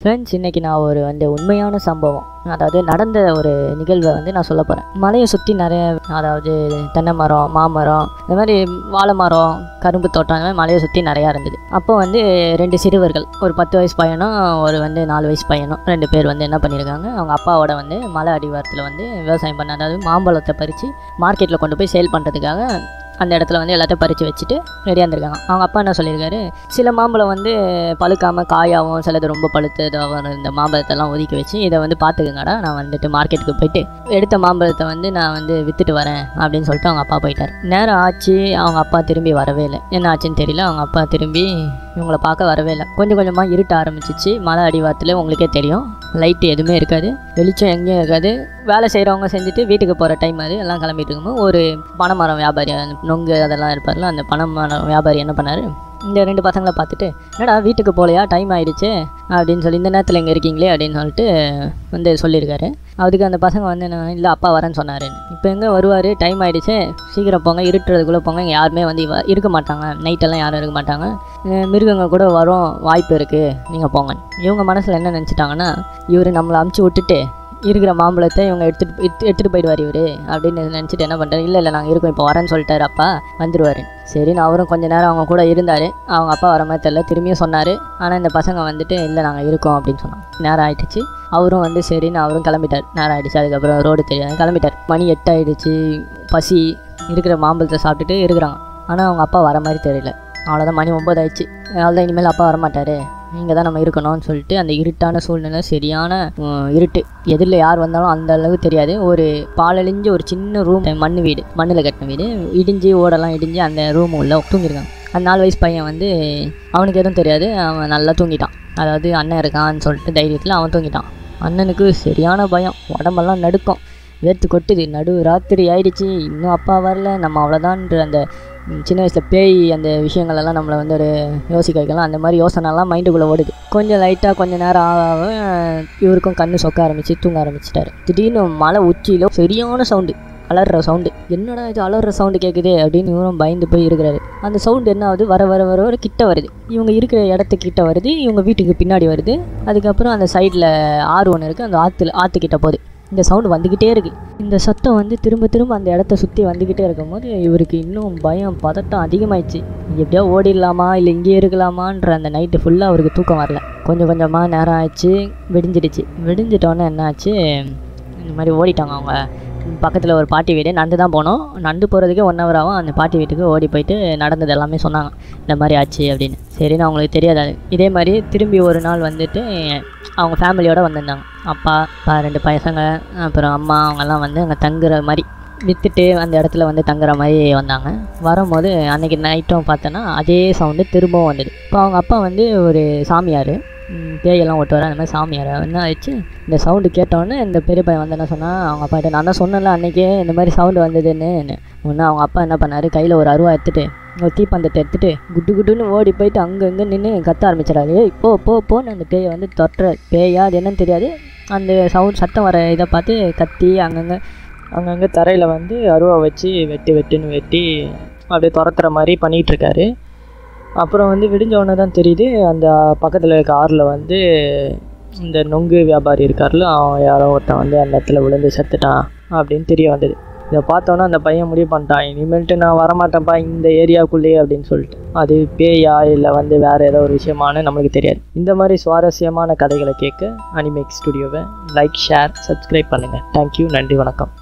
Friends, இன்றைக்கி நான் ஒரு உண்மையான சம்பவம், அதாவது நடந்த ஒரு நிகழ்வை நான் சொல்ல போகிறேன். மலையை சுற்றி நிறைய, அதாவது தென்னை மரம், மாமரம், இந்த மாதிரி வாழை மரம், கரும்பு தோட்டம், இந்த மாதிரி மலையை சுற்றி நிறையா இருந்தது. அப்போ 2 சிறுவர்கள், ஒரு 10 வயசு பையனும் ஒரு 4 வயசு பையனும், 2 பேர் என்ன பண்ணியிருக்காங்க, அவங்க அப்பாவோட மலை அடிவாரத்தில் விவசாயம் பண்ண, அதாவது மாம்பழத்தை பறித்து மார்க்கெட்டில் கொண்டு போய் சேல் பண்ணுறதுக்காக அந்த இடத்துல எல்லாத்தையும் பறித்து வச்சுட்டு ரெடியாக இருந்திருக்காங்க. அவங்க அப்பா என்ன சொல்லியிருக்காரு, சில மாம்பழம் பழுக்காமல் காயாகவும், சிலது ரொம்ப பழுத்ததாகவும் இந்த மாம்பழத்தெல்லாம் ஒதுக்கி வச்சு இதை பார்த்துக்குங்கடா, நான் மார்க்கெட்டுக்கு போயிட்டு எடுத்த மாம்பழத்தை நான் விற்றுட்டு வரேன் அப்படின்னு சொல்லிட்டு அவங்க அப்பா போயிட்டார். நேரம் ஆச்சு, அவங்க அப்பா திரும்பி வரவே இல்லை. என்ன ஆச்சுன்னு தெரியல. அவங்க அப்பா திரும்பி இவங்களை பார்க்க வரவே இல்லை. கொஞ்சம் கொஞ்சமாக இருட்ட ஆரம்பிச்சிச்சு. மலை அடிவாரத்தில் உங்களுக்கே தெரியும், லைட்டு எதுவுமே இருக்காது, வெளிச்சம் எங்கேயும் இருக்காது. வேலை செய்கிறவங்க செஞ்சுட்டு வீட்டுக்கு போகிற டைம் அது, எல்லாம் கிளம்பிட்டு இருக்கும்போது ஒரு பனைமரம் வியாபாரி, நொங்கு அதெல்லாம் இருப்பார்ல, அந்த பனைமரம் வியாபாரி என்ன பண்ணார், இந்த 2 பசங்களை பார்த்துட்டு, என்னடா வீட்டுக்கு போகலையா, டைம் ஆகிடுச்சு அப்படின்னு சொல்லி, இந்த நேரத்தில் எங்கே இருக்கீங்களே அப்படின்னு சொல்லிட்டு சொல்லியிருக்காரு. அதுக்கு அந்த பசங்க நான் இல்லை அப்பா வரேன்னு சொன்னார். இப்போ எங்கே வருவார், டைம் ஆகிடுச்சு, சீக்கிரம் போங்க, இருட்டுறதுக்குள்ளே போங்க, இங்கே யாருமே இருக்க மாட்டாங்க, நைட்டெல்லாம் யாரும் இருக்க மாட்டாங்க, மிருகங்கள் கூட வரும் வாய்ப்பு இருக்குது, நீங்கள் போங்க. இவங்க மனசில் என்ன நினச்சிட்டாங்கன்னா, இவர் நம்மளை அமுச்சு விட்டுட்டு இருக்கிற மாம்பழத்தை இவங்க எடுத்துகிட்டு போயிடுவார் இவர் அப்படின்னு நினச்சிட்டு என்ன பண்ணுறாரு, இல்லை நாங்கள் இருக்கோம், இப்போ வரேன்னு சொல்லிட்டாரு, அப்பா வந்துடுவார். சரின்னு அவரும் கொஞ்சம் நேரம் அவங்க கூட இருந்தார். அவங்க அப்பா வர மாதிரி தெரியல, திரும்பியும் சொன்னார். ஆனால் இந்த பசங்க இல்லை நாங்கள் இருக்கோம் அப்படின்னு சொன்னாங்க. நேரம் ஆகிடுச்சு. அவரும் சரின்னு அவரும் கிளம்பிட்டார். நேரம் ஆகிடுச்சு. அதுக்கப்புறம் ரோடு தெரியாது, கிளம்பிட்டார். மணி 8 ஆகிடுச்சு. பசி, இருக்கிற மாம்பழத்தை சாப்பிட்டுட்டு இருக்கிறாங்க. ஆனால் அவங்க அப்பா வர மாதிரி தெரியல. அவ்வளோதான், மணி 9 ஆயிடுச்சு. அவ்வளோதான், இனிமேல் அப்பா வரமாட்டார், இங்கே தான் நம்ம இருக்கணும்னு சொல்லிட்டு அந்த இருட்டான சூழ்நிலை, சரியான இருட்டு, எதிரில் யார் வந்தாலும் அந்த அளவுக்கு தெரியாது. ஒரு பாலழிஞ்ச ஒரு சின்ன ரூம், மண் வீடு, மண்ணில் கட்டின வீடு, இடிஞ்சு ஓடெல்லாம் இடிஞ்சு அந்த ரூம் உள்ள தூங்கியிருக்காங்க. அந்த 4 வயசு பையன் அவனுக்கு எதுவும் தெரியாது, அவன் நல்லா தூங்கிட்டான். அதாவது அண்ணன் இருக்கான்னு சொல்லிட்டு தைரியத்தில் அவன் தூங்கிட்டான். அண்ணனுக்கு சரியான பயம், உடம்பெல்லாம் நடுக்கம், வேர்த்து கொட்டுது. நடு ராத்திரி ஆயிடுச்சு, இன்னும் அப்பா வரல, நம்ம அவ்வளோதான்ற அந்த சின்ன வயசில் பேய் அந்த விஷயங்களெல்லாம் நம்மளை ஒரு யோசிக்க வைக்கலாம். அந்த மாதிரி யோசனைலாம் மைண்டுக்குள்ளே ஓடுது. கொஞ்சம் லைட்டாக கொஞ்சம் நேரம் ஆக இவருக்கும் கண்ணு சொக்க ஆரம்பித்து தூங்க ஆரம்பிச்சிட்டாரு. திடீர்னு மலை உச்சியில் சரியான சவுண்டு, அலற சவுண்டு. என்னடா இது அலற சவுண்டு கேட்குது அப்படின்னு இவரும் பயந்து போய் இருக்கிறாரு. அந்த சவுண்டு என்ன ஆகுது, வர வர வர வர கிட்ட வருது. இவங்க இருக்கிற இடத்துக்கிட்ட வருது, இவங்க வீட்டுக்கு பின்னாடி வருது. அதுக்கப்புறம் அந்த சைடில் ஆறு ஒன்று இருக்குது, அந்த ஆற்றுக்கிட்ட போகுது. இந்த சவுண்டு வந்துக்கிட்டே இருக்குது. இந்த சத்தம் திரும்ப திரும்ப அந்த இடத்த சுற்றி வந்துக்கிட்டே இருக்கும்போது இவருக்கு இன்னும் பயம், பதட்டம் அதிகமாகிடுச்சு. எப்படியோ ஓடிடலாமா இல்லை இங்கேயே இருக்கலாமான்ற அந்த நைட்டு ஃபுல்லாக அவருக்கு தூக்கம் வரல. கொஞ்சம் கொஞ்சமாக நேரம் ஆயிடுச்சு, விடிஞ்சிடுச்சு. விடிஞ்சிட்டோன்னே என்ன ஆச்சு, இந்த மாதிரி ஓடிட்டாங்க. அவங்க பக்கத்தில் ஒரு பாட்டி வீடு, நடந்து தான் போனோம். நடந்து போகிறதுக்கே 1 hour ஆகும். அந்த பாட்டி வீட்டுக்கு ஓடி போயிட்டு நடந்தது எல்லாமே சொன்னாங்க, இந்த மாதிரி ஆச்சு அப்படின்னு. சரின்னு அவங்களுக்கு தெரியாது. இதே மாதிரி திரும்பி ஒரு நாள் அவங்க ஃபேமிலியோடு வந்திருந்தாங்க. அப்பா 2 பசங்க, அப்புறம் அம்மா, அவங்கெல்லாம் அங்கே தங்குற மாதிரி, விற்றுட்டு அந்த இடத்துல தங்குற மாதிரி வந்தாங்க. வரும்போது அன்றைக்கி நைட்டும் பார்த்தோன்னா அதே சவுண்டு திரும்பவும் வந்தது. இப்போ அவங்க அப்பா ஒரு சாமியார், பேயெல்லாம் ஓட்டுவார், அந்த மாதிரி சாமியார். என்ன ஆயிடுச்சு, இந்த சவுண்டு கேட்டோன்னே இந்த பெரிய பையன் என்ன சொன்னால், அவங்க அப்பாட்ட நான் தான் சொன்னேன்ல அன்றைக்கே இந்த மாதிரி சவுண்டு வந்ததுன்னு. ஒன்று அவங்க அப்பா என்ன பண்ணார், கையில் ஒரு அருவா எடுத்துகிட்டு, ஒரு தீப்பந்தத்தை எடுத்துகிட்டு குட்டு குட்டுன்னு ஓடி போயிட்டு அங்கங்கே நின்று கத்த ஆரம்பிச்சிடாரு. போன்னு அந்த பேயை தொட்டுற பேயா அது என்னன்னு தெரியாது. அந்த சத்தம் வர இதை பார்த்து கத்தி அங்கங்கே தரையில் அருவா வச்சு வெட்டுன்னு வெட்டி அப்படியே துரத்துற மாதிரி பண்ணிகிட்ருக்காரு. அப்புறம் விடிஞ்ச தான் தெரியுது, அந்த பக்கத்தில் இருக்க ஆறில் இந்த நொங்கு வியாபாரி இருக்கார்ல, அவன் யாரோ ஒருத்தன் அந்த இடத்துல விழுந்து செத்துட்டான் அப்படின்னு தெரிய வந்தது. இதை பார்த்தோன்னா அந்த பையன் முடிவு பண்ணிட்டான், இனிமேல்ட்டு நான் வரமாட்டேன்ப்பா இந்த ஏரியாவுக்குள்ளேயே அப்படின்னு சொல்லிட்டு. அது பேயா இல்லை வேறு ஏதோ ஒரு விஷயமானு நம்மளுக்கு தெரியாது. இந்த மாதிரி சுவாரஸ்யமான கதைகளை கேட்க அனிமேக் ஸ்டுடியோவை லைக், ஷேர், சப்ஸ்கிரைப் பண்ணுங்கள். தேங்க்யூ, நன்றி, வணக்கம்.